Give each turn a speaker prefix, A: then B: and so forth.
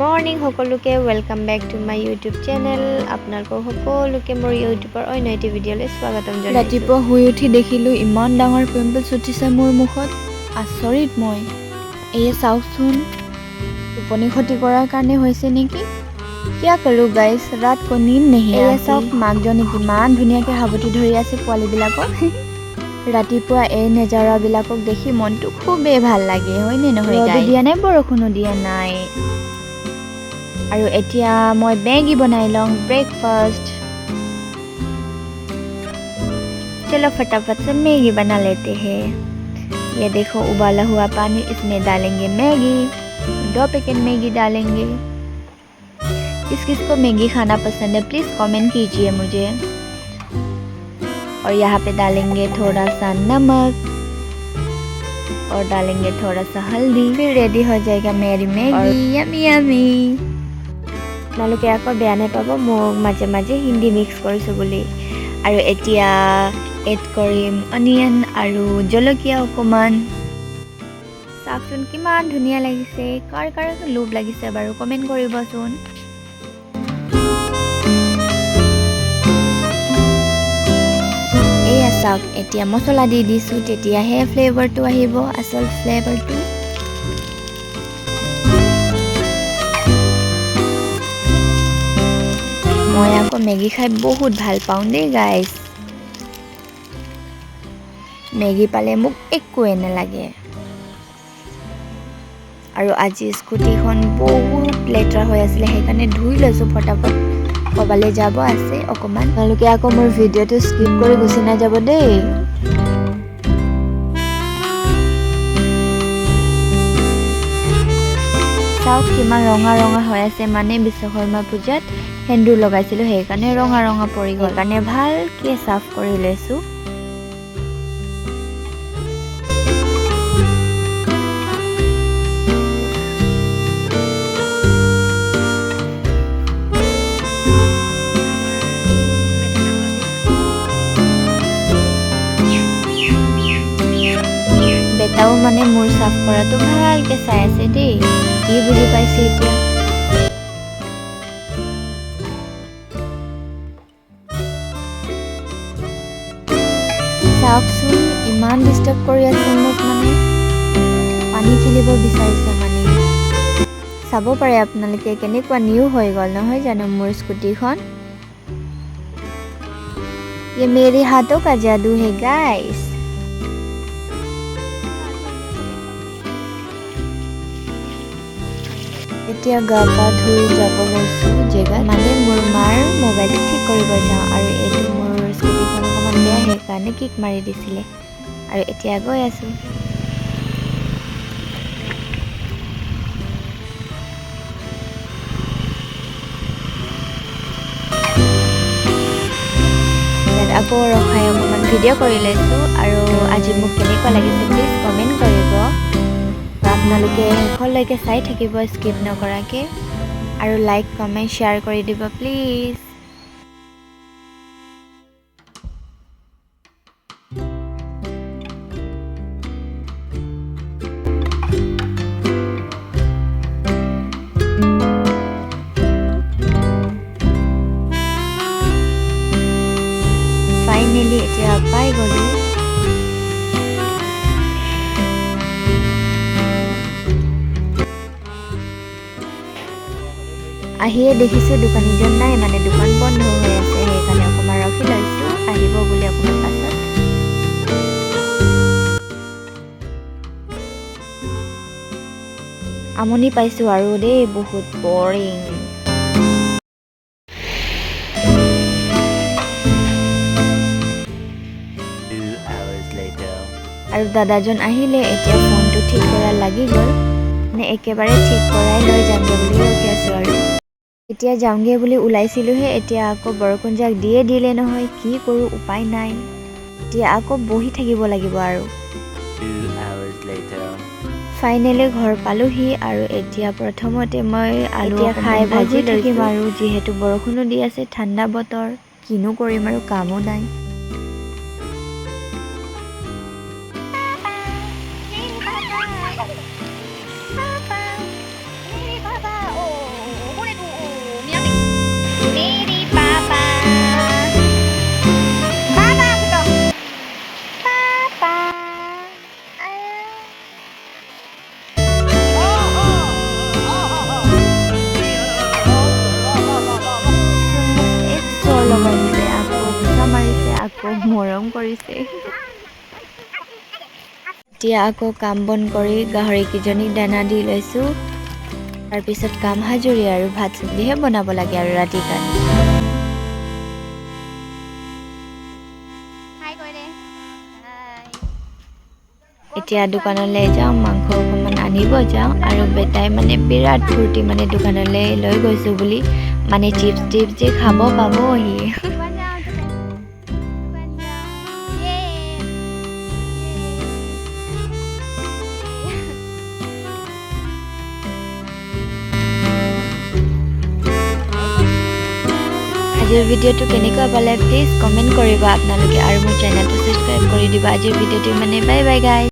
A: Morning সকলোকে welcome back to my YouTube channel. আপোনালোকক সকলোকে মোৰ ইউটিউবৰ অন্য এটি ভিডিঅ'লৈ স্বাগতম জনাইছোঁ।
B: ৰাতিপুৱা শুই উঠি দেখিলোঁ ইমান ডাঙৰ পিম্পলছ উঠিছে মোৰ মুখত। আচৰিত মই। এয়ে চাওকচোন, টোপনি ক্ষতি কৰাৰ কাৰণে হৈছে নেকি? কিয়া কৰোঁ গাইছ, ৰাত কো নীন্দ নেহি আতি। এয়ে চাওক, মাকজনী কিমান ধুনীয়াকৈ সাৱটি ধৰি আছে পোৱালীবিলাকক। ৰাতিপুৱা এই নেজাৰাবিলাকক দেখি মনটো খুবেই ভাল লাগে, হয়নে নহয়? ৰ'দো দিয়া নাই, বৰষুণো দিয়া নাই। আৰু এতিয়া মই মেগী বনাই লওঁ ব্रेकफास्ट। चलो फटाफट से मैगी बना लेते हैं। ये देखो उबाला हुआ पानी, इसमें डालेंगे मैगी। 2 पैकेट मैगी डालेंगे। किस किस को मैगी खाना पसंद है प्लीज़ कमेंट कीजिए मुझे। और यहाँ पे डालेंगे थोड़ा सा नमक और डालेंगे थोड़ा सा हल्दी। फिर रेडी हो जाएगा मेरी मैगी। Yummy yummy. আপোনালোকে আকৌ বেয়া নাপাব মোক মাজে মাজে হিন্দী মিক্স কৰিছোঁ বুলি। আৰু এতিয়া এড কৰিম অনিয়ন আৰু জলকীয়া অকণমান। চাওকচোন কিমান ধুনীয়া লাগিছে। কাৰ কাৰ লোভ লাগিছে বাৰু কমেণ্ট কৰিবচোন। এয়া চাওক, এতিয়া মছলা দি দিছোঁ, তেতিয়াহে ফ্লেভাৰটো আহিব, আচল ফ্লেভাৰটো। মই আকৌ মেগী খাই বহুত ভাল পাওঁ দেই গাইজ। মেগী পালে মোক একোৱে নালাগে। আৰু আজি স্কুটিখন বহুত লেতেৰা হৈ আছিলে, সেইকাৰণে ধুই লৈছোঁ ফটাফট। ক'বালৈ যাব আছে অকণমান। তেওঁলোকে আকৌ মোৰ ভিডিঅ'টো স্কিপ কৰি গুচি নাযাব দেই। চাওক কিমান ৰঙা ৰঙা হৈ আছে, মানে বিশ্বকৰ্মা পূজাত সেন্দুৰ লগাইছিলোঁ, সেইকাৰণে ৰঙা ৰঙা পৰি গ'ল। সেইকাৰণে ভালকৈ চাফ কৰি লৈছোঁ। বেটাও মানে মোৰ চাফ কৰাটো ভালকৈ চাই আছে দেই, কি বুজি পাইছে এতিয়া। চাওকচোন ইমান ডিষ্টাৰ্ব কৰি আছে মোক, মানে পানী খেলিব বিচাৰিছে মানে। চাব পাৰে আপোনালোকে কেনেকুৱা নিউ হৈ গ'ল নহয় জানো মোৰ স্কুটিখন। ये मेरे हाथों का जादू है गाइस। এতিয়া গা পা ধুই যাব লৈছোঁ জেগাত, মানে মোৰ মাৰ মোবাইলটো ঠিক কৰিব যাওঁ। আৰু এইটো মোৰ স্কুটিখন অকণমান বেয়া, সেইকাৰণে কিক মাৰি দিছিলে। আৰু এতিয়া গৈ আছোঁ। ইয়াত আকৌ ৰখাই অকণমান ভিডিঅ' কৰি লৈছোঁ। আৰু আজি মোক কেনেকুৱা লাগিছে প্লিজ কমেণ্ট কৰিব। আপোনালোকে শেষলৈকে চাই থাকিব স্কিপ নকৰাকৈ। আৰু লাইক কমেণ্ট শ্বেয়াৰ কৰি দিব প্লিজ। ফাইনেলি এতিয়া পাই গ'লোঁ। আহিয়ে দেখিছোঁ দোকানীজন নাই, মানে দোকান বন্ধ হৈ আছে, সেইকাৰণে অকণমান ৰখি লৈছোঁ, আহিব বুলি অকণমান পাছত। আমনি পাইছোঁ আৰু দেই, বহুত বৰিং। আৰু দাদাজন আহিলে, এতিয়া ফোনটো ঠিক কৰা লাগি গ'ল, মানে একেবাৰে ঠিক কৰাই লৈ যামগৈ বুলি ৰখি আছোঁ। আৰু এতিয়া যামগৈ বুলি ওলাইছিলোঁহে, এতিয়া আকৌ বৰষুণ যাক দিয়ে দিলে নহয়, কি কৰোঁ উপায় নাই। এতিয়া আকৌ বহি থাকিব লাগিব আৰু। ফাইনেলি ঘৰ পালোঁহি। আৰু এতিয়া প্ৰথমতে মই আলু খাই ভাজি থাকিম, আৰু যিহেতু বৰষুণো দি আছে, ঠাণ্ডা বতৰ, কিনো কৰিম আৰু কামো নাই।
A: কৰিছে।
B: এতিয়া আকৌ কাম বন কৰি গাহৰিকেইজনীক দানা দি লৈছোঁ। তাৰপিছত কাম হাজৰি আৰু ভাত চব্জিহে বনাব লাগে আৰু ৰাতিৰ কাৰণে। এতিয়া দোকানলৈ যাওঁ, মাংস অকণমান আনিব যাওঁ আৰু বেটাই মানে বিৰাট ফূৰ্তি মানে দোকানলৈ লৈ গৈছোঁ বুলি মানে চিপছ যে খাব পাবহি। আজিৰ ভিডিঅ'টো কেনেকুৱা পালে প্লিজ কমেণ্ট কৰিব আপোনালোকে আৰু মোৰ চেনেলটো ছাবস্ক্ৰাইব কৰি দিব। আজিৰ ভিডিঅ'টো মানে বাই বাই গাইজ।